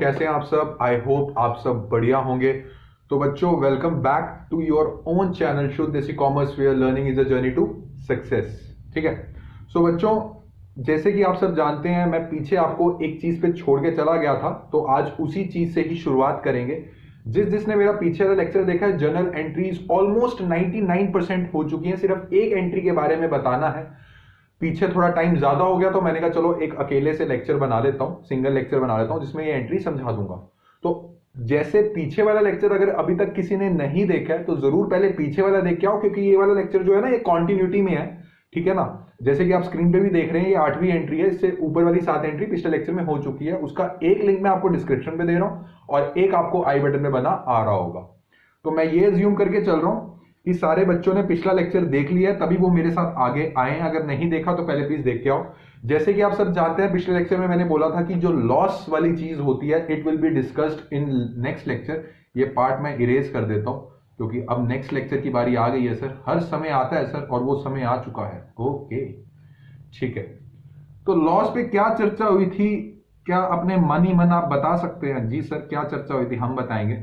कैसे हैं आप सब? आई होप आप सब बढ़िया होंगे। तो बच्चों, welcome back to your own channel Shuddh Desi commerce, where learning is a journey to success. ठीक है। सो बच्चों, जैसे कि आप सब जानते हैं, मैं पीछे आपको एक चीज पे छोड़ के चला गया था, तो आज उसी चीज से ही शुरुआत करेंगे। जिसने मेरा पीछे वाला लेक्चर देखा है, जर्नल एंट्रीज ऑलमोस्ट 99% हो चुकी हैं, सिर्फ एक एंट्री के बारे में बताना है। पीछे थोड़ा टाइम ज्यादा हो गया तो मैंने कहा चलो एक अकेले से लेक्चर बना लेता हूं, सिंगल लेक्चर बना लेता हूं जिसमें ये एंट्री समझा दूंगा। तो जैसे पीछे वाला लेक्चर अगर अभी तक किसी ने नहीं देखा है तो जरूर पहले पीछे वाला देख के आओ, क्योंकि ये वाला लेक्चर जो है ना, ये कॉन्टिन्यूटी में है। ठीक है ना। जैसे कि आप स्क्रीन पे भी देख रहे हैं, ये 8वीं एंट्री है। इससे ऊपर वाली 7 एंट्री पिछले लेक्चर में हो चुकी है। उसका एक लिंक मैं आपको डिस्क्रिप्शन पे दे रहा हूं और एक आपको आई बटन में बना आ रहा होगा। तो मैं ये अज्यूम करके चल रहा हूं कि सारे बच्चों ने पिछला लेक्चर देख लिया है, तभी वो मेरे साथ आगे आए हैं। अगर नहीं देखा तो पहले प्लीज देख के आओ। जैसे कि आप सब जानते हैं, पिछले लेक्चर में मैंने बोला था कि जो लॉस वाली चीज होती है, it will be discussed in next lecture. ये पार्ट मैं इरेज कर देता हूं क्योंकि अब नेक्स्ट लेक्चर की बारी आ गई है सर। हर समय आता है सर, और वो समय आ चुका है। ओके, ठीक है। तो लॉस पे क्या चर्चा हुई थी? क्या अपने मन ही मन आप बता सकते हैं? जी सर, क्या चर्चा हुई थी, हम बताएंगे।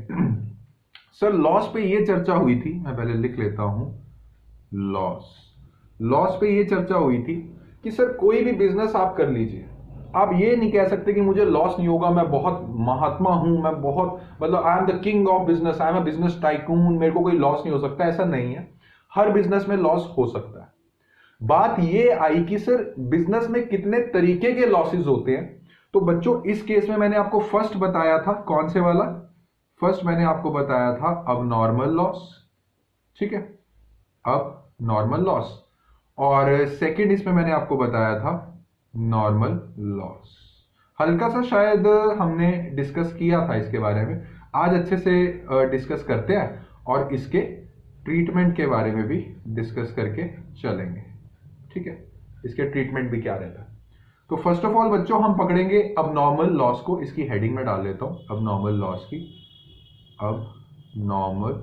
सर, लॉस पे ये चर्चा हुई थी, मैं पहले लिख लेता हूं। लॉस पे ये चर्चा हुई थी कि सर कोई भी बिजनेस आप कर लीजिए, आप ये नहीं कह सकते कि मुझे लॉस नहीं होगा, मैं बहुत महात्मा हूं, मैं बहुत मतलब I am the king of business, I am a business tycoon, मेरे को कोई लॉस नहीं हो सकता। ऐसा नहीं है, हर बिजनेस में लॉस हो सकता है। बात ये आई कि सर बिजनेस में कितने तरीके के लॉसेस होते हैं। तो बच्चों, इस केस में मैंने आपको फर्स्ट बताया था, कौन से वाला? फर्स्ट मैंने आपको बताया था अब नॉर्मल लॉस। ठीक है, अब नॉर्मल लॉस। और सेकंड इसमें मैंने आपको बताया था नॉर्मल लॉस। हल्का सा शायद हमने डिस्कस किया था इसके बारे में, आज अच्छे से डिस्कस करते हैं और इसके ट्रीटमेंट के बारे में भी डिस्कस करके चलेंगे। ठीक है, इसके ट्रीटमेंट भी क्या रहता है। तो फर्स्ट ऑफ ऑल बच्चों, हम पकड़ेंगे अब नॉर्मल लॉस को। इसकी हेडिंग में डाल लेता हूं, अब नॉर्मल लॉस की, अब नॉर्मल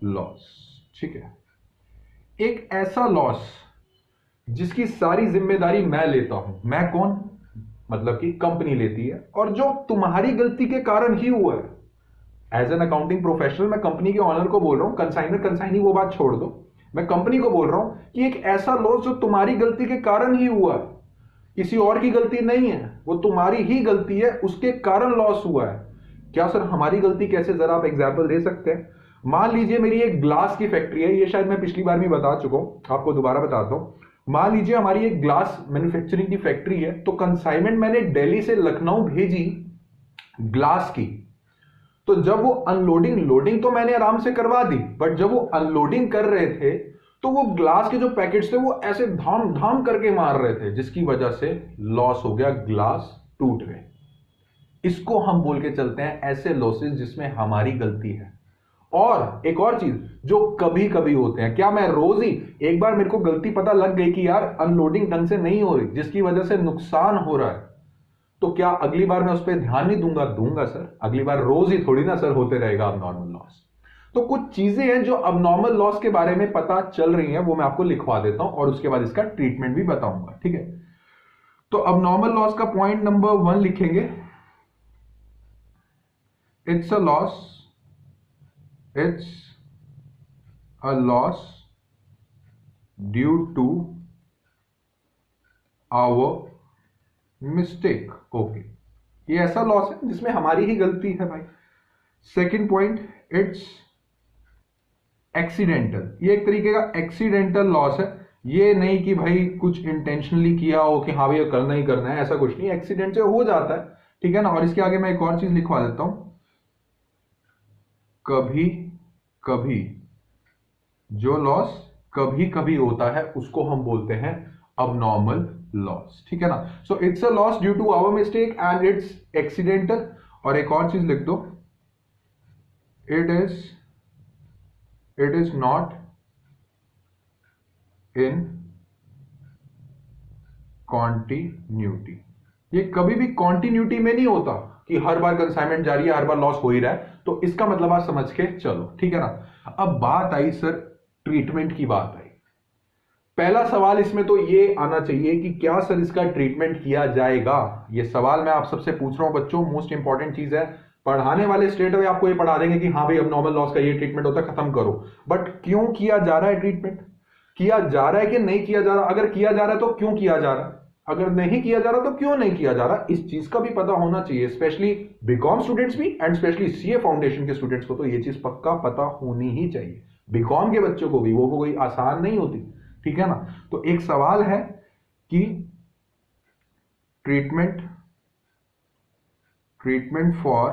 लॉस। ठीक है, एक ऐसा लॉस जिसकी सारी जिम्मेदारी मैं लेता हूं। मैं कौन? मतलब कि कंपनी लेती है, और जो तुम्हारी गलती के कारण ही हुआ है। एज एन अकाउंटिंग प्रोफेशनल मैं कंपनी के ऑनर को बोल रहा हूं, कंसाइनर कंसाइनी वो बात छोड़ दो, मैं कंपनी को बोल रहा हूं कि एक ऐसा लॉस जो तुम्हारी गलती के कारण ही हुआ है, किसी और की गलती नहीं है, वो तुम्हारी ही गलती है, उसके कारण लॉस हुआ है। क्या सर हमारी गलती कैसे? जरा आप एग्जाम्पल दे सकते हैं? मान लीजिए मेरी एक ग्लास की फैक्ट्री है, ये शायद मैं पिछली बार भी बता चुका हूं, आपको दोबारा बताता हूं। मान लीजिए हमारी एक ग्लास मैन्युफैक्चरिंग की फैक्ट्री है, तो कंसाइनमेंट मैंने दिल्ली से लखनऊ भेजी ग्लास की। तो जब वो अनलोडिंग लोडिंग तो मैंने आराम से करवा दी, बट जब वो अनलोडिंग कर रहे थे तो वो ग्लास के जो पैकेट्स थे वो ऐसे धाम धाम करके मार रहे थे, जिसकी वजह से लॉस हो गया, ग्लास टूट गए। इसको हम बोल के चलते हैं ऐसे लॉसेस जिसमें हमारी गलती है। और एक और चीज जो कभी कभी होते हैं, क्या मैं रोज ही, एक बार मेरे को गलती पता लग गई कि यार अनलोडिंग ढंग से नहीं हो रही, जिसकी वजह से नुकसान हो रहा है, तो क्या अगली बार मैं उस पर ध्यान नहीं दूंगा? दूंगा सर। अगली बार रोज ही थोड़ी ना सर होते रहेगा अब नॉर्मल लॉस। तो कुछ चीजें हैं जो अब नॉर्मल लॉस के बारे में पता चल रही हैं, वो मैं आपको लिखवा देता हूं और उसके बाद इसका ट्रीटमेंट भी बताऊंगा। ठीक है, तो अब नॉर्मल लॉस का पॉइंट नंबर 1 लिखेंगे। It's a loss due to our mistake. Okay, ये ऐसा लॉस है जिसमें हमारी ही गलती है भाई। Second point, it's accidental. ये एक तरीके का एक्सीडेंटल लॉस है। ये नहीं कि भाई कुछ इंटेंशनली किया हो कि हाँ भैया करना ही करना है, ऐसा कुछ नहीं, एक्सीडेंट से हो जाता है। ठीक है ना। और इसके आगे मैं एक और चीज लिखवा देता हूं, कभी कभी जो लॉस कभी कभी होता है उसको हम बोलते हैं अबनॉर्मल लॉस। ठीक है ना। So it's a loss due to our mistake and it's accidental. और एक और चीज लिख दो, it is not in continuity. ये कभी भी कॉन्टिन्यूटी में नहीं होता कि हर बार कंसाइनमेंट जारी है, हर बार लॉस हो ही रहा है। तो इसका मतलब आप समझ के चलो। ठीक है ना। अब बात आई सर ट्रीटमेंट की, बात आई। पहला सवाल इसमें तो ये आना चाहिए कि क्या सर इसका ट्रीटमेंट किया जाएगा। ये सवाल मैं आप सबसे पूछ रहा हूं बच्चों, मोस्ट इंपॉर्टेंट चीज है। पढ़ाने वाले स्ट्रेट अवे आपको ये पढ़ा देंगे कि हाँ भाई अब नॉर्मल लॉस का ये ट्रीटमेंट होता है, खत्म करो। बट क्यों किया जा रहा है ट्रीटमेंट? किया जा रहा है कि नहीं किया जा रहा? अगर किया जा रहा है तो क्यों किया जा रहा है? अगर नहीं किया जा रहा तो क्यों नहीं किया जा रहा? इस चीज का भी पता होना चाहिए, स्पेशली बीकॉम स्टूडेंट्स भी एंड स्पेशली सीए फाउंडेशन के स्टूडेंट्स को तो ये चीज पक्का पता होनी ही चाहिए। बीकॉम के बच्चों को भी, वो कोई आसान नहीं होती, ठीक है ना। तो एक सवाल है कि ट्रीटमेंट फॉर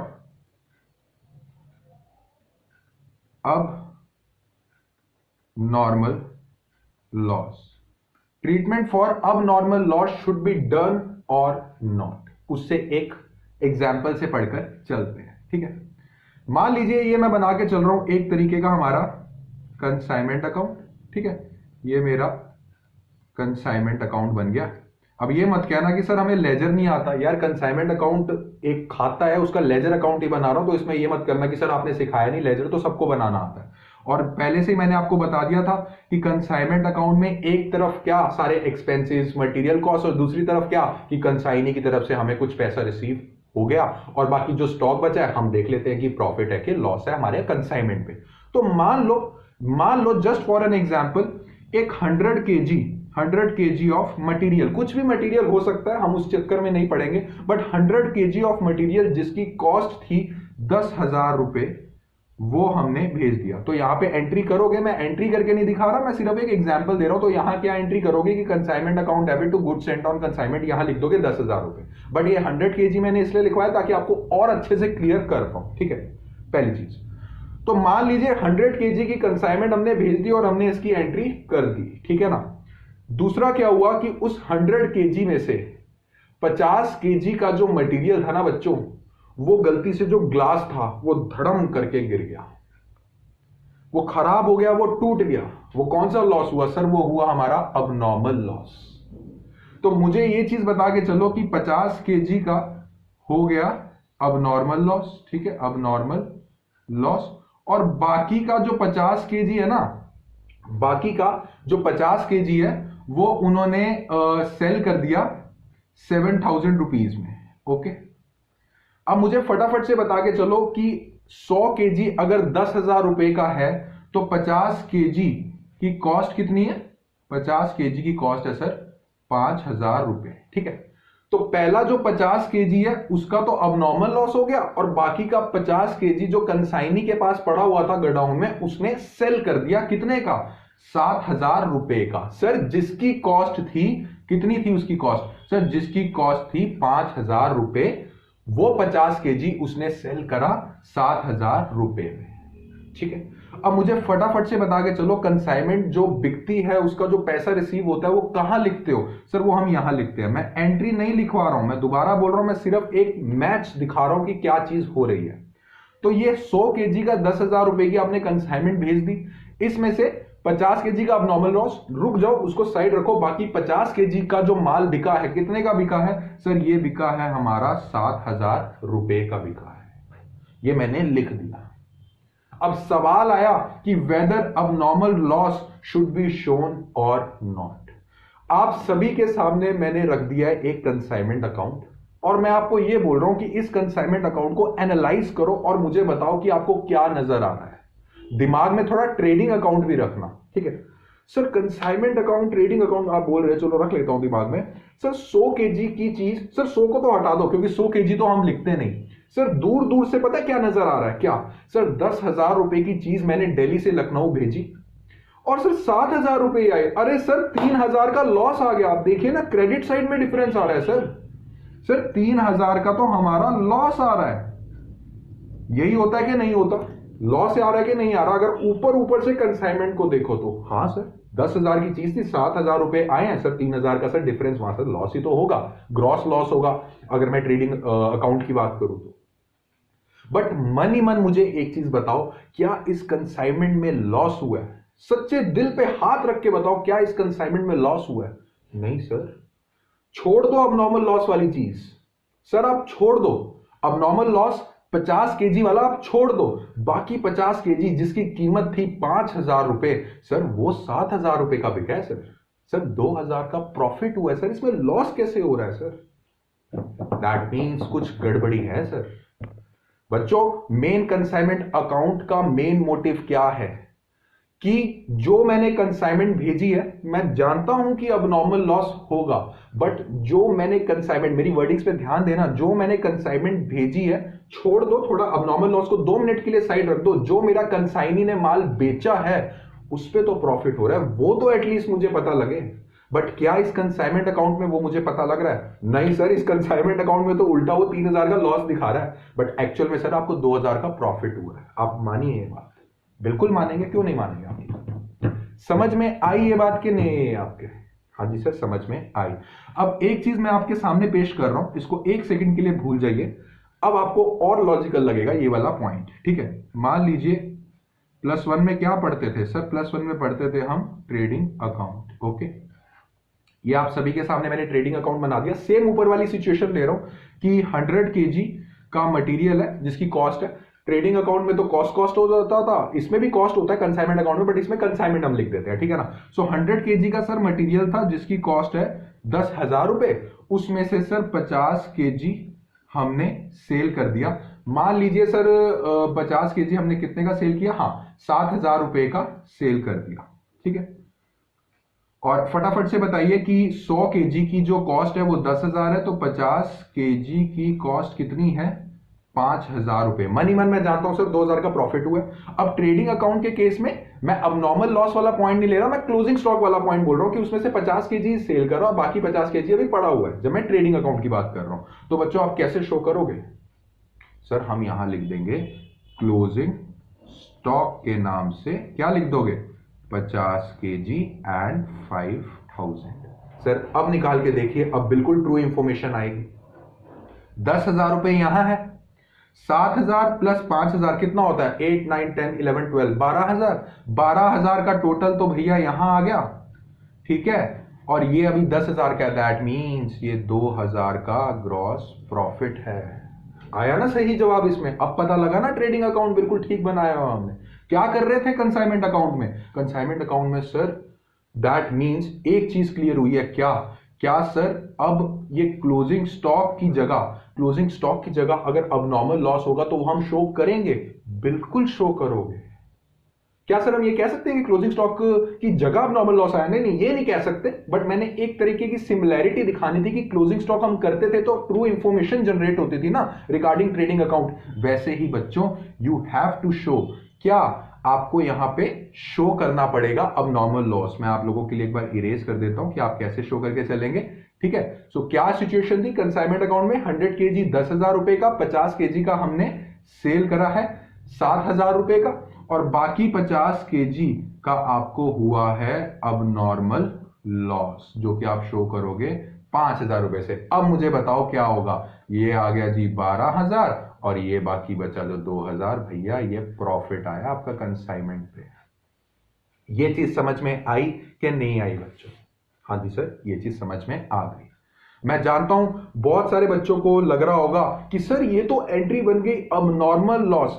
अब नॉर्मल लॉस, ट्रीटमेंट फॉर अब normal loss should be done और नॉट। उससे एक एग्जाम्पल से पढ़कर चलते हैं, ठीक है। मान लीजिए ये मैं बना के चल रहा हूं एक तरीके का हमारा कंसाइनमेंट अकाउंट, ठीक है। ये मेरा कंसाइनमेंट अकाउंट बन गया। अब ये मत कहना कि सर हमें लेजर नहीं आता। यार कंसाइनमेंट अकाउंट एक खाता है, उसका लेजर अकाउंट ही बना रहा हूं, तो इसमें ये मत करना कि सर आपने सिखाया नहीं, लेजर तो सबको बनाना आता है। और पहले से ही मैंने आपको बता दिया था कि कंसाइनमेंट अकाउंट में एक तरफ क्या सारे एक्सपेंसेस मटेरियल कॉस्ट, और दूसरी तरफ क्या कि कंसाइनी की तरफ से हमें कुछ पैसा रिसीव हो गया, और बाकी जो स्टॉक बचा है हम देख लेते हैं कि प्रॉफिट है कि लॉस है हमारे कंसाइनमेंट पे। तो मान लो जस्ट फॉर एन एग्जांपल एक 100 kg ऑफ मटेरियल, कुछ भी मटेरियल हो सकता है, हम उस चक्कर में नहीं पड़ेंगे, बट 100 kg ऑफ मटेरियल जिसकी कॉस्ट थी 10,000 रुपए, वो हमने भेज दिया। तो यहां पे एंट्री करोगे, मैं एंट्री करके नहीं दिखा रहा, मैं सिर्फ एक एग्जांपल दे रहा हूं। तो यहां क्या एंट्री करोगे कि consignment account debit to goods sent on consignment, यहां लिख दोगे 10,000 रुपए। बट ये 100 kg मैंने इसलिए लिखवाया ताकि आपको और अच्छे से क्लियर कर पाऊं, ठीक है। पहली चीज तो मान लीजिए 100 kg की कंसाइनमेंट हमने भेज दी और हमने इसकी एंट्री कर दी, ठीक है ना। दूसरा क्या हुआ कि उस 100 kg में से 50 kg का जो मटेरियल था ना बच्चों, वो गलती से जो ग्लास था वो धड़म करके गिर गया, वो खराब हो गया, वो टूट गया। वो कौन सा लॉस हुआ सर? वो हुआ हमारा अबनॉर्मल लॉस। तो मुझे ये चीज बता के चलो कि 50 kg का हो गया अबनॉर्मल लॉस, ठीक है, अबनॉर्मल लॉस। और बाकी का जो 50 kg है ना, बाकी का जो 50 kg है वो उन्होंने सेल कर दिया 7,000 रुपीज में, ओके। अब मुझे फटाफट से बता के चलो कि 100 kg अगर 10,000 रुपए का है तो 50 kg की कॉस्ट कितनी है? 50 kg की कॉस्ट है सर 5,000 रुपए, ठीक है। तो पहला जो 50 kg है उसका तो अबनॉर्मल लॉस हो गया, और बाकी का 50 kg जो कंसाइनी के पास पड़ा हुआ था गोडाउन में, उसने सेल कर दिया कितने का? 7,000 रुपए का। सर जिसकी कॉस्ट थी कितनी थी? उसकी कॉस्ट सर जिसकी कॉस्ट थी 5,000 रुपए, वो 50 kg उसने सेल करा 7,000 रुपए में, ठीक है। अब मुझे फटाफट से बता के चलो कंसाइनमेंट जो बिकती है उसका जो पैसा रिसीव होता है वो कहां लिखते हो? सर वो हम यहां लिखते हैं। मैं एंट्री नहीं लिखवा रहा हूं, मैं दोबारा बोल रहा हूं, मैं सिर्फ एक मैच दिखा रहा हूं कि क्या चीज हो रही है। तो ये 100 kg का 10,000 रुपए की आपने कंसाइनमेंट भेज दी, इसमें से 50 kg का अबनॉर्मल लॉस, रुक जाओ उसको साइड रखो, बाकी 50 kg का जो माल बिका है कितने का बिका है? सर ये बिका है हमारा 7,000 रुपए का बिका है, ये मैंने लिख दिया। अब सवाल आया कि whether abnormal loss should be shown और नॉट। आप सभी के सामने मैंने रख दिया है एक कंसाइनमेंट अकाउंट, और मैं आपको यह बोल रहा हूं कि इस कंसाइनमेंट अकाउंट को एनालाइज करो और मुझे बताओ कि आपको क्या नजर आ रहा है। दिमाग में थोड़ा ट्रेडिंग अकाउंट भी रखना, ठीक है। Sir consignment account, trading account आप बोल रहे हैं, चलो रख लेता हूं दिमाग में। सर 100 kg की चीज, सर 100 को तो हटा दो क्योंकि 100 kg तो हम लिखते नहीं। सर दूर दूर से पता क्या नजर आ रहा है? क्या सर 10,000 रुपए की चीज मैंने दिल्ली से लखनऊ भेजी और सर 7,000 रुपए आए। अरे सर 3,000 का लॉस आ गया। आप देखिए ना क्रेडिट साइड में डिफरेंस आ रहा है सर 3,000 का तो हमारा लॉस आ रहा है। यही होता है कि नहीं होता? लॉस आ रहा है कि नहीं आ रहा? अगर ऊपर ऊपर से कंसाइनमेंट को देखो तो हाँ सर 10,000 की चीज थी, 7,000 रुपए आए हैं सर, 3,000 का सर डिफरेंस, वहां से लॉस ही तो होगा, ग्रॉस लॉस होगा अगर मैं ट्रेडिंग अकाउंट की बात करूं तो। बट मन ही मन मुझे एक चीज बताओ, क्या इस कंसाइनमेंट में लॉस हुआ है? सच्चे दिल पे हाथ रख के बताओ, क्या इस कंसाइनमेंट में लॉस हुआ है? नहीं सर। छोड़ दो अबनॉर्मल लॉस वाली चीज, सर आप छोड़ दो अबनॉर्मल लॉस 50 kg वाला, आप छोड़ दो। बाकी 50 kg जिसकी कीमत थी 5,000 रुपए, सर वो 7,000 रुपए का बिका है सर। सर 2000 का प्रॉफिट हुआ है सर, इसमें लॉस कैसे हो रहा है सर? दैट मीन्स कुछ गड़बड़ी है सर। बच्चों मेन कंसाइनमेंट अकाउंट का मेन मोटिव क्या है कि जो मैंने कंसाइनमेंट भेजी है, मैं जानता हूं कि अब नॉर्मल लॉस होगा, बट जो मैंने कंसाइनमेंट, मेरी वर्डिंग्स पे ध्यान देना, जो मैंने कंसाइनमेंट भेजी है, छोड़ दो थोड़ा अब नॉर्मल लॉस को 2 मिनट के लिए साइड रख दो, जो मेरा कंसाइनी ने माल बेचा है उस पे तो प्रॉफिट हो रहा है, वो तो एटलीस्ट मुझे पता लगे। बट क्या इस कंसाइनमेंट अकाउंट में वो मुझे पता लग रहा है? नहीं सर, इस कंसाइनमेंट अकाउंट में तो उल्टा वो 3000 का लॉस दिखा रहा है, बट एक्चुअल में सर आपको 2000 का प्रॉफिट हुआ है। आप मानिए ये बात? बिल्कुल मानेंगे, क्यों नहीं मानेंगे आप? समझ में आई ये बात कि नहीं आपके? हाँ जी सर, समझ में आई। अब एक चीज मैं आपके सामने पेश कर रहा हूं, इसको 1 सेकंड के लिए भूल जाइए। अब आपको और लॉजिकल लगेगा ये वाला पॉइंट, ठीक है? मान लीजिए +1 में क्या पढ़ते थे सर? +1 में पढ़ते थे हम ट्रेडिंग अकाउंट। ओके, ये आप सभी के सामने मैंने ट्रेडिंग अकाउंट बना दिया। सेम ऊपर वाली सिचुएशन ले रहा हूं कि 100 kg का मटेरियल है जिसकी कॉस्ट है। ट्रेडिंग अकाउंट में तो कॉस्ट हो जाता था, इसमें भी कॉस्ट होता है कंसाइनमेंट अकाउंट में, बट इसमें कंसाइनमेंट हम लिख देते हैं, ठीक है ना? सो 100 kg का सर मटेरियल था जिसकी कॉस्ट है 10,000 रुपए, उसमें से सर 50 kg हमने सेल कर दिया। मान लीजिए सर 50 kg हमने कितने का सेल किया? हाँ, 7,000 रुपए का सेल कर दिया, ठीक है? और फटाफट से बताइए कि 100 kg की जो कॉस्ट है वो 10,000 है, तो 50 kg की कॉस्ट कितनी है? 5,000 रुपए। मनी मन मैं जानता हूं सर 2,000 का प्रॉफिट हुआ है। अब ट्रेडिंग अकाउंट के केस में मैं अब नॉर्मल लॉस वाला पॉइंट नहीं ले रहा, मैं क्लोजिंग स्टॉक वाला पॉइंट बोल रहा हूं कि उसमें से 50 kg सेल करो और बाकी 50 kg अभी पड़ा हुआ है, जब मैं ट्रेडिंग अकाउंट की बात कर रहा हूं। तो बच्चों आप कैसे शो करोगे? सर हम यहां लिख देंगे क्लोजिंग स्टॉक के नाम से, क्या लिख दोगे? 50 kg एंड 5,000। सर अब निकाल के देखिए, अब बिल्कुल ट्रू इंफॉर्मेशन आएगी। 10,000 रुपए यहां है, 7,000 प्लस 5,000 कितना होता है? 8, 9, 10, 11, 12, 12,000। 12,000 का टोटल तो भैया यहां आ गया, ठीक है? और ये अभी 10,000 का, दैट मीन्स ये 2,000 का ग्रॉस प्रॉफिट है। आया ना सही जवाब इसमें? अब पता लगा ना ट्रेडिंग अकाउंट बिल्कुल ठीक बनाया हुआ हमने। क्या कर रहे थे कंसाइनमेंट अकाउंट में? कंसाइनमेंट अकाउंट में सर दैट मीन्स एक चीज क्लियर हुई है, क्या सर? अब ये क्लोजिंग स्टॉक की जगह अगर अब नॉर्मल लॉस होगा तो हम शो करेंगे? बिल्कुल शो करोगे। क्या सर हम ये कह सकते हैं कि क्लोजिंग स्टॉक की जगह अब नॉर्मल लॉस आया? नहीं, ये नहीं कह सकते, बट मैंने एक तरीके की सिमिलैरिटी दिखानी थी कि क्लोजिंग स्टॉक हम करते थे तो ट्रू इंफॉर्मेशन जनरेट होती थी ना रिगार्डिंग ट्रेडिंग अकाउंट। वैसे ही बच्चों यू हैव टू शो, क्या आपको यहां पे शो करना पड़ेगा अब नॉर्मल लॉस। मैं आप लोगों के लिए एक बार इरेज कर देता हूं कि आप कैसे शो करके चलेंगे, ठीक है? सो क्या सिचुएशन थी कंसाइनमेंट अकाउंट में? 100 kg 10,000 रुपए का, 50 kg का हमने सेल करा है 7,000 रुपए का, और बाकी 50 kg का आपको हुआ है अब नॉर्मल लॉस, जो कि आप शो करोगे 5,000 रुपए से। अब मुझे बताओ क्या होगा? ये आ गया जी 12,000 और ये बाकी बचा जो 2,000, भैया ये प्रॉफिट आया आपका कंसाइनमेंट पे। ये चीज समझ में आई कि नहीं आई बच्चों? हाँ जी सर, ये चीज समझ में आ गई। मैं जानता हूं बहुत सारे बच्चों को लग रहा होगा कि सर ये तो एंट्री बन गई अब नॉर्मल लॉस।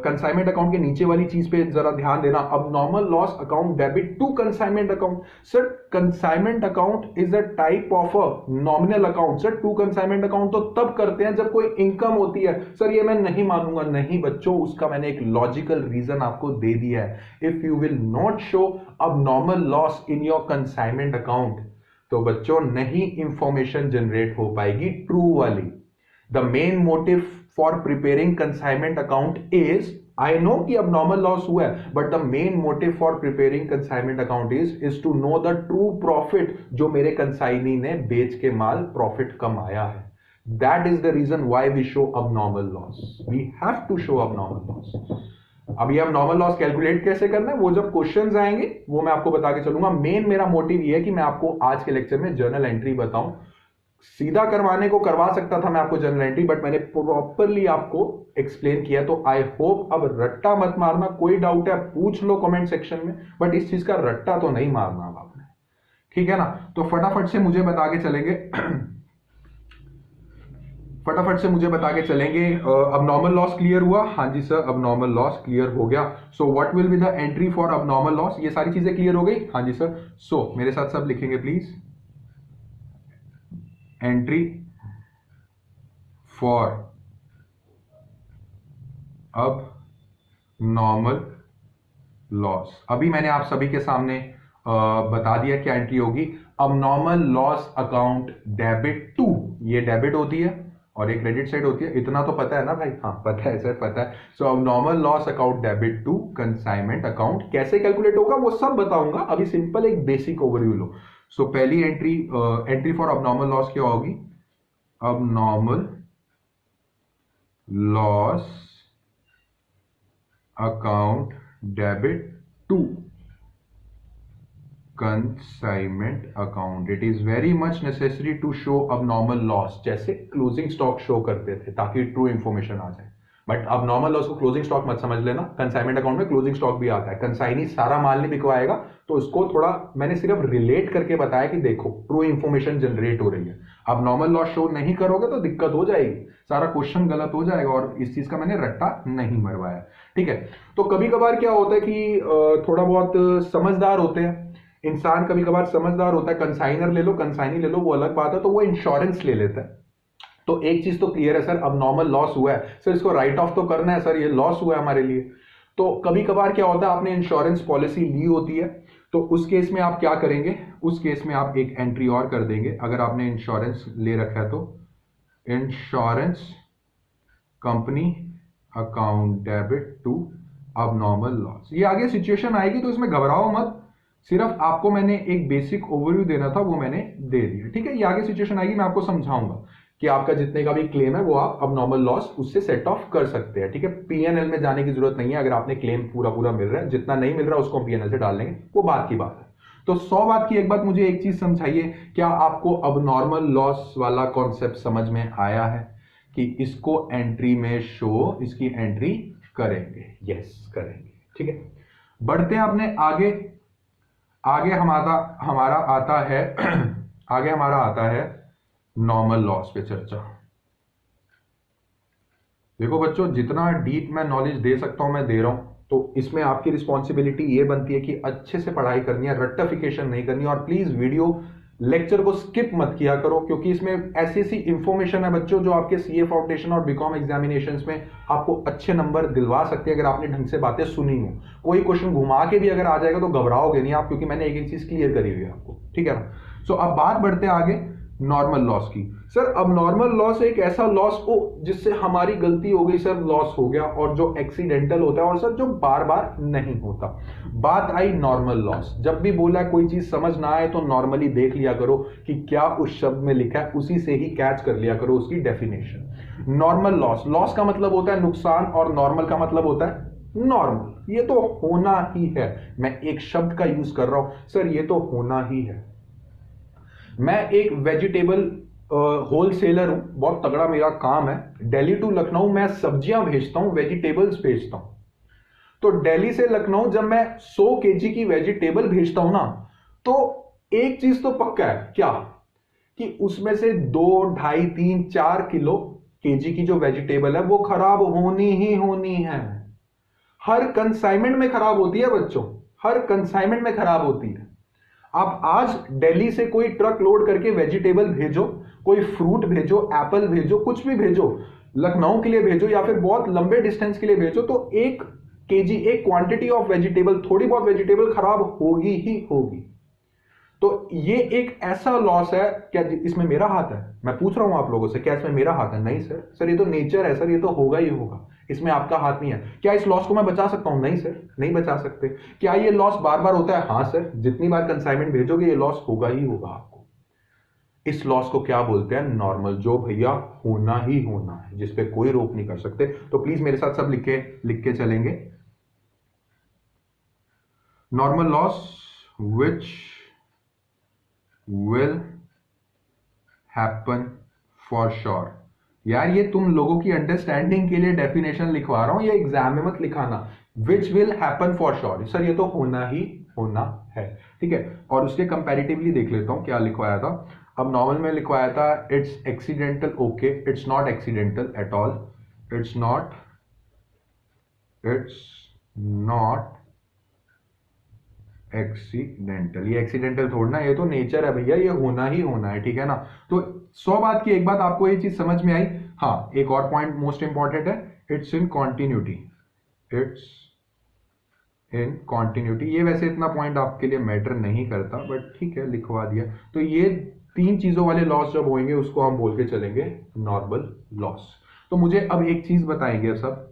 कंसाइनमेंट अकाउंट के नीचे वाली चीज पे जरा ध्यान देना, अब normal loss account debit to consignment account. Sir consignment account is a type of a nominal account. Sir to consignment account तो तब करते हैं जब कोई इनकम होती है। सर ये मैं नहीं मानूंगा। नहीं बच्चों, उसका मैंने एक लॉजिकल रीजन आपको दे दिया है। If you will not show अब normal loss in your consignment account तो बच्चों नहीं इंफॉर्मेशन जनरेट हो पाएगी ट्रू वाली। The main motive for preparing consignment account is, I know कि अब नॉर्मल लॉस हुआ है, but the main motive for preparing consignment account is to know the true profit जो मेरे कंसाइनी ने बेच के माल प्रॉफिट कमाया है। That is the reason why we show अब normal loss. We have to show अब नॉर्मल लॉस। अब ये हम नॉर्मल लॉस कैलकुलेट कैसे करना है वो जब क्वेश्चंस आएंगे वो मैं आपको बता के चलूंगा। मेन मेरा मोटिव ये है कि मैं आपको आज के लेक्चर में जर्नल एंट्री बताऊं। सीधा करवाने को करवा सकता था मैं आपको जर्नल एंट्री, बट मैंने प्रॉपरली आपको एक्सप्लेन किया। तो आई होप अब रट्टा मत मारना। कोई डाउट है पूछ लो कमेंट सेक्शन में, बट इस चीज का रट्टा तो नहीं मारना आपने, ठीक है ना? तो फटाफट से मुझे बता के चलेंगे फटाफट से मुझे बता के चलेंगे। अब नॉर्मल लॉस क्लियर हुआ? हाँ जी सर, अब नॉर्मल लॉस क्लियर हो गया। So what will be the entry for अब नॉर्मल लॉस? ये सारी चीजें क्लियर हो गई? हाँ जी सर। सो मेरे साथ सब लिखेंगे प्लीज। एंट्री फॉर अब नॉर्मल लॉस। अभी मैंने आप सभी के सामने बता दिया क्या एंट्री होगी। अब normal loss account debit to, ये डेबिट होती है और एक क्रेडिट साइड होती है, इतना तो पता है ना भाई? हाँ पता है सर, पता है। सो अब normal loss account debit to consignment account कैसे कैलकुलेट होगा वो सब बताऊंगा, अभी सिंपल एक बेसिक ओवरव्यू लो। सो पहली एंट्री फॉर अब नॉर्मल लॉस क्या होगी? अब normal loss account debit to consignment account. It is very much necessary to show अब नॉर्मल लॉस, जैसे क्लोजिंग स्टॉक शो करते थे ताकि ट्रू इंफॉर्मेशन आ जाए। बट अब नॉर्मल लॉस को क्लोजिंग स्टॉक मत समझ लेना, कंसाइनमेंट अकाउंट में क्लोजिंग स्टॉक भी आता है। कंसाइनी सारा माल नहीं बिकवाएगा, तो उसको थोड़ा मैंने सिर्फ रिलेट करके बताया कि देखो ट्रू इंफॉर्मेशन जनरेट हो रही है। अब नॉर्मल लॉस शो नहीं करोगे तो दिक्कत हो जाएगी, सारा क्वेश्चन गलत हो जाएगा, और इस चीज का मैंने रट्टा नहीं मरवाया। ठीक है, तो कभी कभार क्या होता है कि थोड़ा बहुत समझदार होते हैं इंसान, कभी कभार समझदार होता है। कंसाइनर ले लो, कंसाइनी ले लो, वो अलग बात है, तो वो इंश्योरेंस ले लेता है। तो एक चीज तो क्लियर है सर, अब नॉर्मल लॉस हुआ है सर, इसको राइट ऑफ तो करना है सर, ये लॉस हुआ है हमारे लिए। तो कभी कभार क्या होता है, आपने इंश्योरेंस पॉलिसी ली होती है, तो उस केस में आप क्या करेंगे? उस केस में आप एक एंट्री और कर देंगे। अगर आपने इंश्योरेंस ले रखा है तो insurance company account debit to अब नॉर्मल लॉस। ये आगे सिचुएशन आएगी तो इसमें घबराओ मत, सिर्फ आपको मैंने एक बेसिक ओवरव्यू देना था, वो मैंने दे दिया। ठीक है, ये आगे सिचुएशन आएगी, मैं आपको समझाऊंगा कि आपका जितने का भी क्लेम है वो आप अब नॉर्मल लॉस उससे सेट ऑफ कर सकते हैं। ठीक है, पीएनएल में जाने की जरूरत नहीं है, अगर आपने क्लेम पूरा पूरा मिल रहा है, जितना नहीं मिल रहा उसको पीएनएल से डाल देंगे, वो बात की बात है। तो 100 बात की एक बात मुझे एक चीज समझाइए, क्या आपको अब नॉर्मल लॉस वाला कॉन्सेप्ट समझ में आया है कि इसको एंट्री में शो, इसकी एंट्री करेंगे? यस करेंगे। ठीक है, बढ़ते हैं अपने आगे। आगे हमारा आता है आगे हमारा आता है नॉर्मल लॉस पे चर्चा। देखो बच्चों, जितना डीप मैं नॉलेज दे सकता हूं मैं दे रहा हूं, तो इसमें आपकी रिस्पॉन्सिबिलिटी ये बनती है कि अच्छे से पढ़ाई करनी है, रट्टाफिकेशन नहीं करनी। और प्लीज वीडियो लेक्चर को स्किप मत किया करो, क्योंकि इसमें ऐसी ऐसी इंफॉर्मेशन है बच्चों जो आपके सीए फाउंडेशन और बीकॉम एग्जामिनेशंस में आपको अच्छे नंबर दिलवा सकते हैं अगर आपने ढंग से बातें सुनी हो। कोई क्वेश्चन घुमा के भी अगर आ जाएगा तो घबराओगे नहीं आप, क्योंकि मैंने एक एक चीज क्लियर करी हुई है आपको। ठीक है ना? सो अब बात बढ़ते हैं आगे नॉर्मल लॉस की। सर अब नॉर्मल लॉस एक ऐसा लॉस हो जिससे हमारी गलती हो गई सर, लॉस हो गया, और जो एक्सीडेंटल होता है, और सर जो बार बार नहीं होता। बात आई नॉर्मल लॉस, जब भी बोला कोई चीज समझ ना आए तो नॉर्मली देख लिया करो कि क्या उस शब्द में लिखा है, उसी से ही कैच कर लिया करो उसकी डेफिनेशन। नॉर्मल लॉस, लॉस का मतलब होता है नुकसान, और नॉर्मल का मतलब होता है नॉर्मल, ये तो होना ही है। मैं एक शब्द का यूज कर रहा हूं सर, ये तो होना ही है। मैं एक वेजिटेबल होलसेलर हूं, बहुत तगड़ा मेरा काम है। दिल्ली टू लखनऊ मैं सब्जियां भेजता हूं, वेजिटेबल्स भेजता हूं। तो दिल्ली से लखनऊ जब मैं 100 केजी की वेजिटेबल भेजता हूं ना, तो एक चीज तो पक्का है, क्या कि उसमें से 2, 2.5, 3, 4 किलो केजी की जो वेजिटेबल है वो खराब होनी ही होनी है। हर कंसाइनमेंट में खराब होती है बच्चों, हर कंसाइनमेंट में खराब होती है। आप आज दिल्ली से कोई ट्रक लोड करके वेजिटेबल भेजो, कोई फ्रूट भेजो, एप्पल भेजो, कुछ भी भेजो, लखनऊ के लिए भेजो या फिर बहुत लंबे डिस्टेंस के लिए भेजो, तो 1 केजी, एक क्वांटिटी ऑफ वेजिटेबल, थोड़ी बहुत वेजिटेबल खराब होगी ही होगी। तो ये एक ऐसा लॉस है। क्या इसमें मेरा हाथ है? मैं पूछ रहा हूं आप लोगों से, क्या इसमें मेरा हाथ है? नहीं सर, सर ये तो नेचर है सर, ये तो होगा ही होगा, इसमें आपका हाथ नहीं है। क्या इस लॉस को मैं बचा सकता हूं? नहीं सर, नहीं बचा सकते। क्या ये लॉस बार बार होता है? हाँ सर, जितनी बार कंसाइनमेंट भेजोगे ये लॉस होगा ही होगा आपको। इस लॉस को क्या बोलते हैं? नॉर्मल, जो भैया होना ही होना है, जिसपे कोई रोक नहीं कर सकते। तो प्लीज मेरे साथ सब लिख के चलेंगे। Normal loss which will happen for sure। यार ये तुम लोगों की अंडरस्टैंडिंग के लिए डेफिनेशन लिखवा रहा हूं, ये एग्जाम में मत लिखाना। Which will happen for sure, sir ये तो होना ही होना है। ठीक है, और उसके कंपैरेटिवली देख लेता हूं क्या लिखवाया था। अब नॉर्मल में लिखवाया था it's accidental, okay, it's not accidental at all, it's not accidental. ये एक्सीडेंटल थोड़ा, ये तो नेचर है भैया, ये होना ही होना है, ठीक है ना। तो 100 बात की एक बात आपको ये चीज समझ में आई। हाँ, एक और पॉइंट मोस्ट इंपॉर्टेंट है, it's in continuity, it's in continuity. ये वैसे इतना पॉइंट आपके लिए मैटर नहीं करता, बट ठीक है, लिखवा दिया। तो ये 3 चीजों वाले लॉस जब होंगे उसको हम बोल के चलेंगे नॉर्मल लॉस। तो मुझे अब एक चीज बताएंगे सब,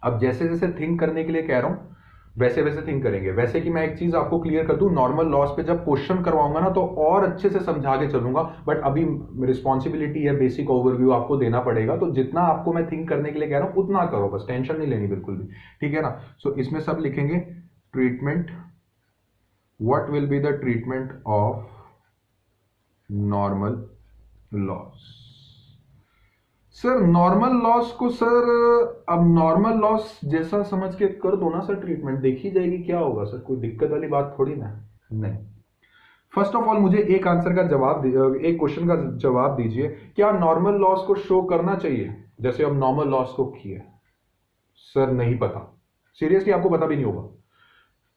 अब जैसे जैसे थिंक करने के लिए कह रहा हूं वैसे वैसे थिंक करेंगे। वैसे कि मैं एक चीज आपको क्लियर कर दूं, नॉर्मल लॉस पे जब क्वेश्चन करवाऊंगा ना तो और अच्छे से समझा के चलूंगा, बट अभी रिस्पॉन्सिबिलिटी है, बेसिक ओवरव्यू आपको देना पड़ेगा। तो जितना आपको मैं थिंक करने के लिए कह रहा हूं उतना करो, बस टेंशन नहीं लेनी बिल्कुल भी, ठीक है ना। सो इसमें सब लिखेंगे treatment, what will be the treatment of normal loss. Sir normal loss को, सर अब नॉर्मल लॉस जैसा समझ के कर दो ना सर, ट्रीटमेंट देखी जाएगी, क्या होगा सर, कोई दिक्कत वाली बात थोड़ी ना। नहीं, फर्स्ट ऑफ ऑल मुझे एक आंसर का जवाब, एक क्वेश्चन का जवाब दीजिए, क्या नॉर्मल लॉस को शो करना चाहिए जैसे अब नॉर्मल लॉस को किया? सर नहीं पता, सीरियसली आपको पता भी नहीं होगा।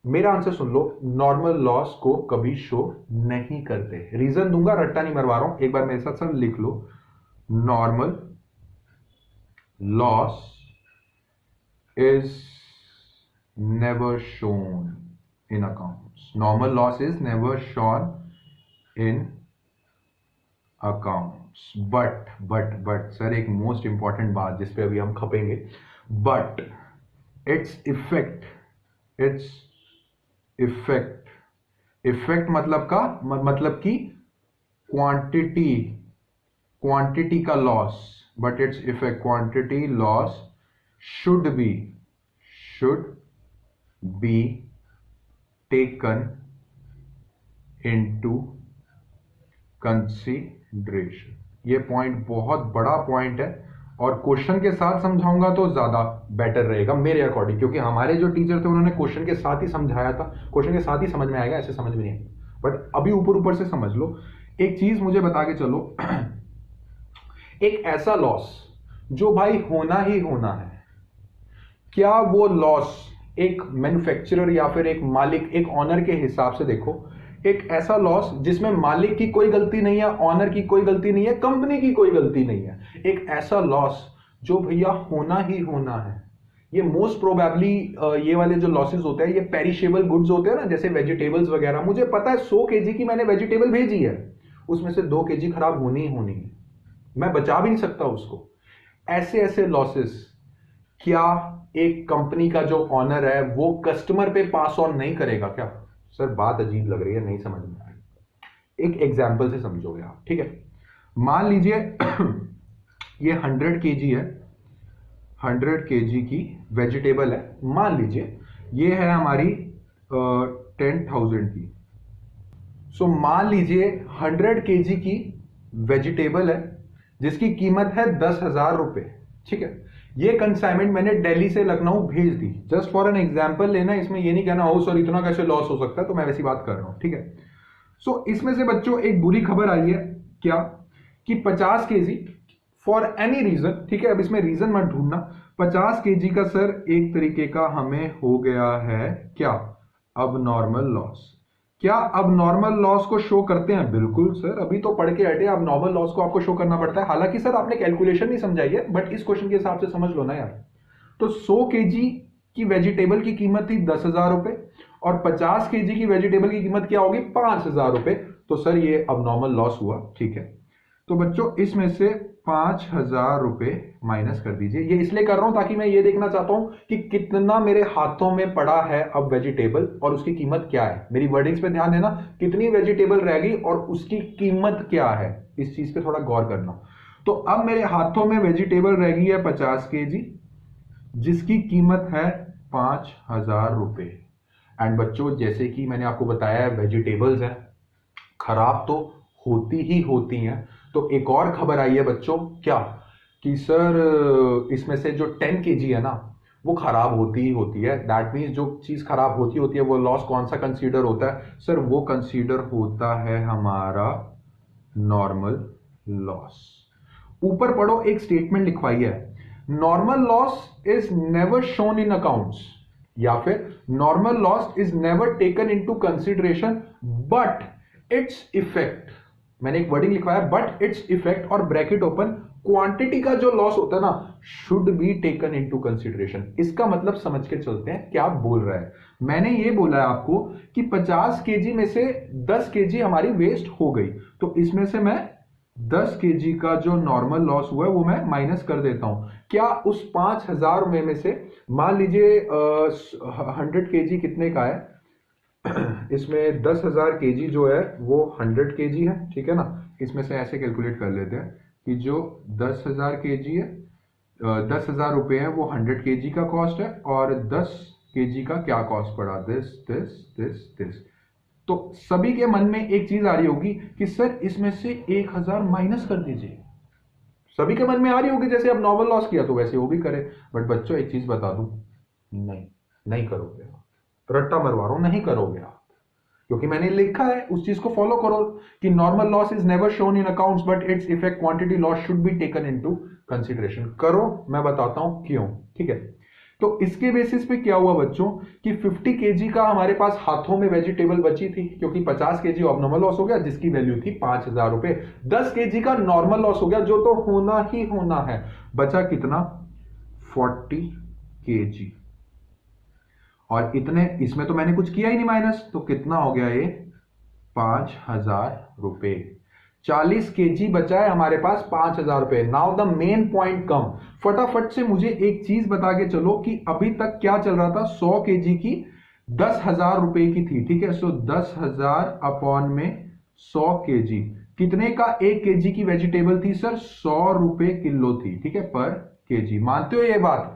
मेरा आंसर सुन लो, नॉर्मल लॉस को कभी शो नहीं करते। रीजन दूंगा, रट्टा नहीं मरवा रहा हूं, एक बार मेरे साथ सर लिख लो, normal loss is never shown in accounts. Normal loss is never shown in accounts. But sir एक मोस्ट इंपॉर्टेंट बात जिस पे अभी हम खपेंगे, but its effect मतलब कि क्वांटिटी का loss, but its effect quantity loss should be taken into consideration। ये पॉइंट बहुत बड़ा पॉइंट है और क्वेश्चन के साथ समझाऊंगा तो ज्यादा बेटर रहेगा मेरे अकॉर्डिंग, क्योंकि हमारे जो टीचर थे उन्होंने क्वेश्चन के साथ ही समझाया था, क्वेश्चन के साथ ही समझ में आएगा, ऐसे समझ में नहीं आएगा। बट अभी ऊपर से समझ लो। एक चीज मुझे बता के चलो, एक ऐसा लॉस जो भाई होना ही होना है, क्या वो लॉस एक मैन्युफैक्चरर या फिर एक मालिक, एक ऑनर के हिसाब से देखो, एक ऐसा लॉस जिसमें मालिक की कोई गलती नहीं है, ऑनर की कोई गलती नहीं है, कंपनी की कोई गलती नहीं है, एक ऐसा लॉस जो भैया होना ही होना है, ये मोस्ट प्रोबेबली ये वाले जो लॉसेस होते हैं ये पेरिशेबल गुड्स होते हैं ना, जैसे वेजिटेबल्स वगैरह। मुझे पता है 100 केजी की मैंने वेजिटेबल भेजी है, उसमें से 2 केजी खराब होनी ही होनी है, मैं बचा भी नहीं सकता उसको। ऐसे लॉसेस क्या एक कंपनी का जो ऑनर है वो कस्टमर पे पास ऑन नहीं करेगा क्या? सर बात अजीब लग रही है, नहीं समझ में आएगी, एक एग्जांपल से समझोगे आप, ठीक है। मान लीजिए ये 100 केजी है, 100 केजी की वेजिटेबल है, मान लीजिए ये है हमारी 10,000 की। सो मान लीजिए 100 केजी की वेजिटेबल है जिसकी कीमत है 10,000 रुपए, ठीक है। ये कंसाइनमेंट मैंने दिल्ली से लखनऊ भेज दी, जस्ट फॉर एन एग्जांपल लेना, इसमें ये नहीं कहना ओ सर इतना कैसे लॉस हो सकता है, तो मैं वैसी बात कर रहा हूं, ठीक है। सो इसमें से बच्चों एक बुरी खबर आई है, क्या कि 50 केजी फॉर एनी रीजन, ठीक है, अब इसमें रीजन मत ढूंढना, 50 केजी का सर एक तरीके का हमें हो गया है क्या, अब नॉर्मल लॉस। क्या अब नॉर्मल लॉस को शो करते हैं? बिल्कुल सर, अभी तो पढ़ के हटे, अब नॉर्मल लॉस को आपको शो करना पड़ता है। हालांकि सर आपने कैलकुलेशन नहीं समझाई है, बट इस क्वेश्चन के हिसाब से समझ लो ना यार। तो 100 केजी की वेजिटेबल की कीमत थी 10,000 रुपए और 50 केजी की वेजिटेबल की कीमत क्या होगी? 5,000 रुपए। तो सर ये अब नॉर्मल लॉस हुआ, ठीक है। तो बच्चों इसमें से 5,000 रुपए माइनस कर दीजिए। ये इसलिए कर रहा हूं ताकि मैं ये देखना चाहता हूं कि कितना मेरे हाथों में पड़ा है अब वेजिटेबल और उसकी कीमत क्या है। मेरी वर्डिंग्स पे ध्यान देना, कितनी वेजिटेबल रह गई और उसकी कीमत क्या है, इस चीज पे थोड़ा गौर करना। तो अब मेरे हाथों में वेजिटेबल रह गई है 50 केजी जिसकी कीमत है 5,000 रुपए। एंड बच्चों जैसे कि मैंने आपको बताया वेजिटेबल्स है, खराब तो होती ही होती हैं। तो एक और खबर आई है बच्चों, क्या कि सर इसमें से जो 10 केजी है ना वो खराब होती ही होती है। दैट मीन्स जो चीज खराब होती है वो लॉस कौन सा कंसीडर होता है? सर वो कंसीडर होता है हमारा नॉर्मल लॉस। ऊपर पढ़ो, एक स्टेटमेंट लिखवाई है, normal loss is never shown in accounts, या फिर normal loss is never taken into consideration but its effect, मैंने एक वर्डिंग लिखवाया बट इट्स इफेक्ट और ब्रैकेट ओपन, क्वांटिटी का जो लॉस होता है ना should be taken into consideration. इसका मतलब समझ के चलते हैं क्या बोल रहा है। मैंने ये बोला है आपको कि 50 केजी में से 10 केजी हमारी वेस्ट हो गई, तो इसमें से मैं 10 केजी का जो नॉर्मल लॉस हुआ है वो मैं माइनस कर देता हूं। क्या उस 5,000 में से मान लीजिए 100 केजी कितने का है, इसमें 10,000 केजी जो है वो 100 केजी है, ठीक है ना। इसमें से ऐसे कैलकुलेट कर लेते हैं कि जो 10,000 केजी है, 10,000 रुपए है, वो 100 केजी का कॉस्ट है, और 10 केजी का क्या कॉस्ट पड़ा, दिस दिस दिस दिस। तो सभी के मन में एक चीज आ रही होगी कि सर इसमें से 1,000 माइनस कर दीजिए। सभी के मन में आ रही होगी, जैसे अब नॉर्मल लॉस किया तो वैसे वो भी करे। बट बच्चों एक चीज बता दूं, नहीं नहीं करोगे, रट्टा मरवा रहा हूं, नहीं करोगे आप, क्योंकि मैंने लिखा है उस चीज को फॉलो करो कि normal loss is never shown in accounts but its effect quantity loss should be taken into consideration. करो, मैं बताता हूं क्यों, ठीक है। तो इसके बेसिस पे क्या हुआ बच्चों कि 50 केजी का हमारे पास हाथों में वेजिटेबल बची थी, क्योंकि 50 केजी ऑब्नॉर्मल लॉस हो गया जिसकी वैल्यू थी 5,000 रुपए, 10 केजी का नॉर्मल लॉस हो गया जो तो होना ही होना है, बचा कितना, 40 केजी। और इतने, इसमें तो मैंने कुछ किया ही नहीं माइनस, तो कितना हो गया ये, 5,000 रुपए। 40 केजी बचा है हमारे पास, 5,000 रुपए। नाउ द मेन पॉइंट कम, फटाफट से मुझे एक चीज बता के चलो कि अभी तक क्या चल रहा था, 100 केजी की 10,000 रुपए की थी, ठीक है। सो 10,000 अपॉन में 100 केजी, कितने का 1 केजी की वेजिटेबल थी सर, 100 रुपए किलो थी, ठीक है, पर केजी। मानते हो ये बात।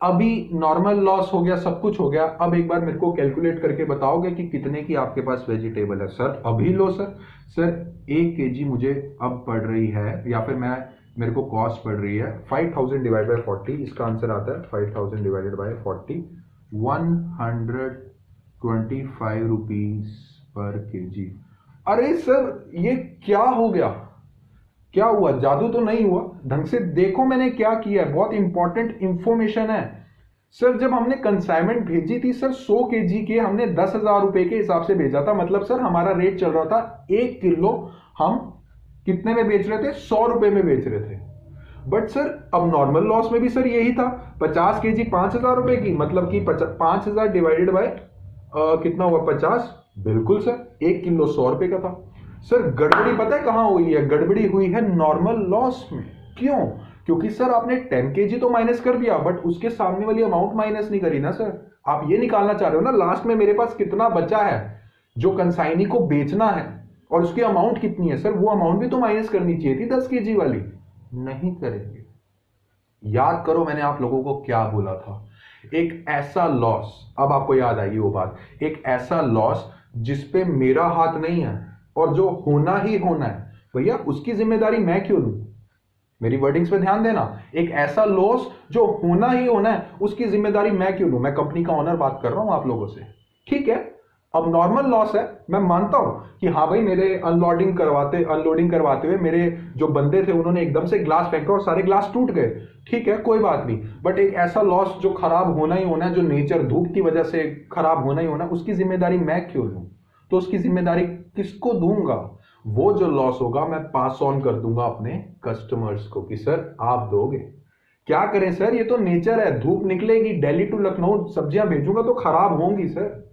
अभी नॉर्मल लॉस हो गया, सब कुछ हो गया, अब एक बार मेरे को कैलकुलेट करके बताओगे कि कितने की आपके पास वेजिटेबल है। सर अभी लो सर, सर 1 केजी मुझे अब पड़ रही है, या फिर मेरे को कॉस्ट पड़ रही है 5,000 डिवाइड बाय 40, इसका आंसर आता है 5,000 divided by 40, 125 rupees per KG. अरे सर ये क्या हो गया, क्या हुआ, जादू तो नहीं हुआ, ढंग से देखो मैंने क्या किया है, बहुत इंपॉर्टेंट इंफॉर्मेशन है। सर जब हमने कंसाइनमेंट भेजी थी सर 100 केजी के, हमने 10,000 रुपए के हिसाब से भेजा था, मतलब सर हमारा रेट चल रहा था 1 किलो हम कितने में बेच रहे थे, 100 रुपए में बेच रहे थे। बट सर अब नॉर्मल लॉस में भी सर यही था, 50 केजी 5,000 रुपए की, मतलब कि 5,000 डिवाइडेड बाय कितना हुआ, 50, बिल्कुल सर 1 किलो 100 रुपए का था। सर गड़बड़ी पता है कहां हुई है, गड़बड़ी हुई है नॉर्मल लॉस में। क्यों, क्योंकि सर आपने 10 केजी तो माइनस कर दिया बट उसके सामने वाली अमाउंट माइनस नहीं करी ना सर। आप ये निकालना चाह रहे हो ना लास्ट में मेरे पास कितना बचा है जो कंसाइनी को बेचना है, और उसकी अमाउंट कितनी है सर, वो अमाउंट भी तो माइनस करनी चाहिए थी 10 केजी वाली। नहीं करेंगे। याद करो मैंने आप लोगों को क्या बोला था, एक ऐसा लॉस, अब आपको याद आएगी वो बात, एक ऐसा लॉस जिसपे मेरा हाथ नहीं है और जो होना ही होना है, भैया उसकी जिम्मेदारी मैं क्यों लूं। मेरी वर्डिंग्स पे ध्यान देना, एक ऐसा लॉस जो होना ही होना है उसकी जिम्मेदारी मैं क्यों लूं। मैं कंपनी का ओनर बात कर रहा हूं आप लोगों से, ठीक है। अब नॉर्मल लॉस है, मैं मानता हूं कि हाँ भाई मेरे अनलोडिंग करवाते हुए मेरे जो बंदे थे उन्होंने एकदम से ग्लास फेंका और सारे ग्लास टूट गए, ठीक है कोई बात नहीं। बट एक ऐसा लॉस जो खराब होना ही होना है, जो नेचर धूप की वजह से खराब होना ही होना है, उसकी जिम्मेदारी मैं क्यों लूं। तो उसकी जिम्मेदारी किसको दूंगा, वो जो लॉस होगा मैं पास ऑन कर दूंगा अपने कस्टमर्स को कि सर आप दोगे। क्या करें सर, ये तो नेचर है, धूप निकलेगी, दिल्ली टू लखनऊ सब्जियां भेजूंगा तो खराब होंगी सर,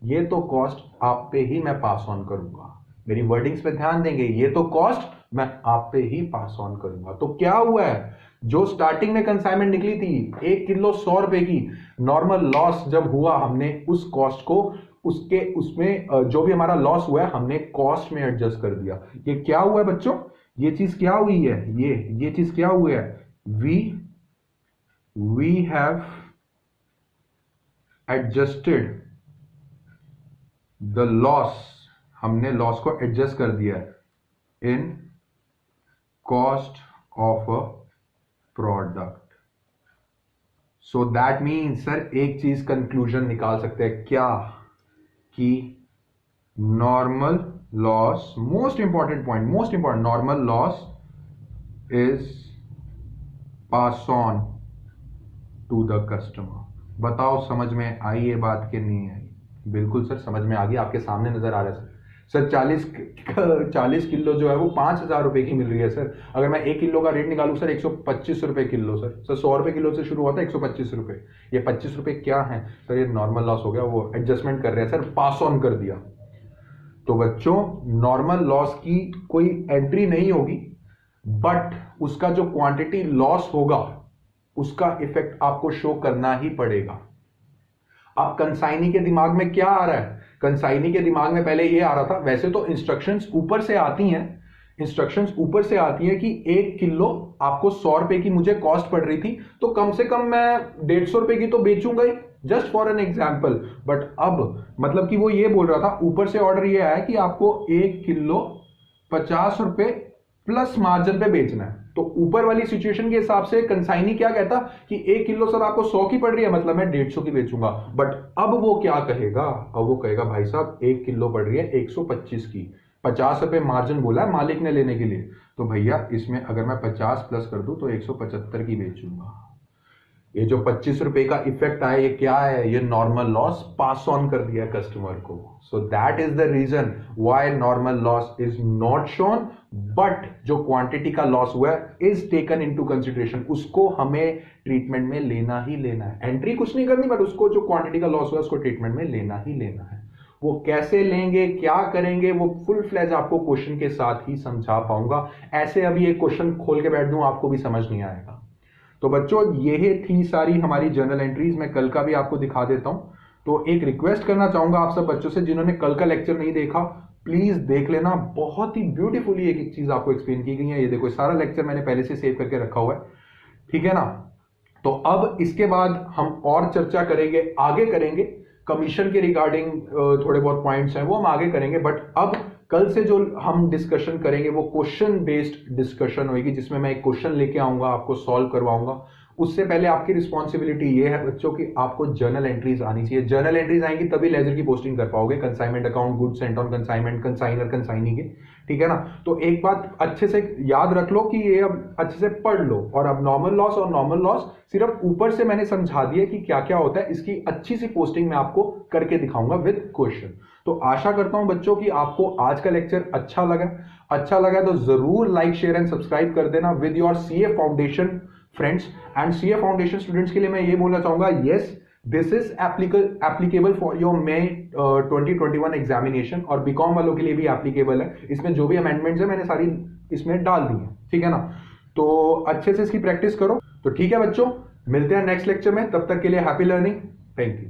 ये तो कॉस्ट आप पे ही मैं पास ऑन करूंगा। मेरी वर्डिंग्स पे ध्यान देंगे, ये तो कॉस्ट मैं आप पे ही पास ऑन करूंगा। तो क्या हुआ है, जो स्टार्टिंग में कंसाइनमेंट निकली थी 1 किलो 100 रुपए की, नॉर्मल लॉस जब हुआ हमने उस कॉस्ट को उसमें जो भी हमारा लॉस हुआ है हमने कॉस्ट में एडजस्ट कर दिया। ये क्या हुआ है बच्चों, ये चीज क्या हुई है, ये चीज क्या हुई है, we have adjusted the loss, हमने लॉस को एडजस्ट कर दिया है in cost of a product. So that mean sir एक चीज कंक्लूजन निकाल सकते हैं क्या, कि normal loss, most important point, most important, normal loss is pass on to the customer. बताओ समझ में आई ये बात कि नहीं आई? बिल्कुल सर समझ में आ गई, आपके सामने नजर आ रहा है सर। 40 किलो जो है वो 5,000 रुपए की मिल रही है सर। अगर मैं 1 किलो का रेट निकालूं सर 125 रुपए किलो सर। 100 रुपए किलो से शुरू होता है 125 रुपए। ये 25 रुपए क्या है सर? ये नॉर्मल लॉस हो गया, वो एडजस्टमेंट कर रहे हैं सर, पास ऑन कर दिया। तो बच्चों नॉर्मल लॉस की कोई एंट्री नहीं होगी, बट उसका जो क्वांटिटी लॉस होगा उसका इफेक्ट आपको शो करना ही पड़ेगा। अब कंसाइनी के दिमाग में क्या आ रहा है? कंसाइनी के दिमाग में पहले ये आ रहा था, वैसे तो इंस्ट्रक्शंस ऊपर से आती हैं, इंस्ट्रक्शंस ऊपर से आती है कि 1 किलो आपको 100 रुपए की मुझे कॉस्ट पड़ रही थी, तो कम से कम मैं 150 रुपए की तो बेचूंगा ही, just for an example. But अब मतलब कि वो ये बोल रहा था, ऊपर से ऑर्डर ये आया कि आपको 1 किलो 50 रुपए प्लस मार्जिन पे बेचना है। तो ऊपर वाली सिचुएशन के हिसाब से कंसाइनी क्या कहता कि 1 किलो सर आपको 100 की पड़ रही है, मतलब मैं 150 की बेचूंगा। बट अब वो क्या कहेगा? अब वो कहेगा भाई साहब 1 किलो पड़ रही है 125 की, 50 रुपए मार्जिन बोला है मालिक ने लेने के लिए, तो भैया इसमें अगर मैं 50 प्लस कर दूं तो 175 की बेचूंगा। ये जो 25 रुपए का इफेक्ट आया, ये क्या है? ये नॉर्मल लॉस पास ऑन कर दिया कस्टमर को। So that is the reason why normal loss is not shown, but जो क्वांटिटी का लॉस हुआ है इज टेकन इनटू कंसीडरेशन। उसको हमें ट्रीटमेंट में लेना ही लेना है, एंट्री कुछ नहीं करनी, बट उसको जो क्वांटिटी का लॉस हुआ है उसको ट्रीटमेंट में लेना ही लेना है। वो कैसे लेंगे, क्या करेंगे, वो फुल फ्लैज आपको क्वेश्चन के साथ ही समझा पाऊंगा। ऐसे अभी एक क्वेश्चन खोल के बैठ दूं आपको भी समझ नहीं आएगा। तो बच्चों ये थी सारी हमारी जर्नल एंट्रीज। मैं कल का भी आपको दिखा देता हूं। तो एक रिक्वेस्ट करना चाहूंगा आप सब बच्चों से, जिन्होंने कल का लेक्चर नहीं देखा प्लीज देख लेना। बहुत ही ब्यूटीफुली एक एक चीज आपको एक्सप्लेन की गई है। ये देखो सारा लेक्चर मैंने पहले से सेव करके रखा हुआ है, ठीक है ना। तो अब इसके बाद हम और चर्चा करेंगे, आगे करेंगे कमीशन के रिगार्डिंग थोड़े बहुत पॉइंट्स हैं वो हम आगे करेंगे। बट अब कल से जो हम डिस्कशन करेंगे वो क्वेश्चन बेस्ड डिस्कशन होगी, जिसमें मैं एक क्वेश्चन लेके आऊंगा, आपको सॉल्व करवाऊंगा। उससे पहले आपकी रिस्पॉन्सिबिलिटी ये है बच्चों की आपको जर्नल एंट्रीज आनी चाहिए। जर्नल एंट्रीज आएंगी तभी लेजर की पोस्टिंग कर पाओगे, consignment account, goods sent on consignment, consignor, consignee के, ठीक है ना। तो एक बात अच्छे से याद रख लो कि ये अब अच्छे से पढ़ लो। और अब नॉर्मल लॉस और नॉर्मल लॉस सिर्फ ऊपर से मैंने समझा दिया कि क्या क्या होता है, इसकी अच्छी सी पोस्टिंग मैं आपको करके दिखाऊंगा विद क्वेश्चन। तो आशा करता हूं बच्चों कि आपको आज का लेक्चर अच्छा लगा तो जरूर लाइक, शेयर एंड सब्सक्राइब कर देना with your CA foundation friends. And CA foundation students के लिए मैं ये बोलना चाहूंगा, yes this is applicable for your may 2021 examination, और बीकॉम वालों के लिए भी एप्लीकेबल है। इसमें जो भी अमेंडमेंट्स है मैंने सारी इसमें डाल दी है, ठीक है ना। तो अच्छे से इसकी प्रैक्टिस करो। तो ठीक है बच्चों, मिलते हैं नेक्स्ट लेक्चर में, तब तक के लिए हैप्पी लर्निंग, थैंक यू।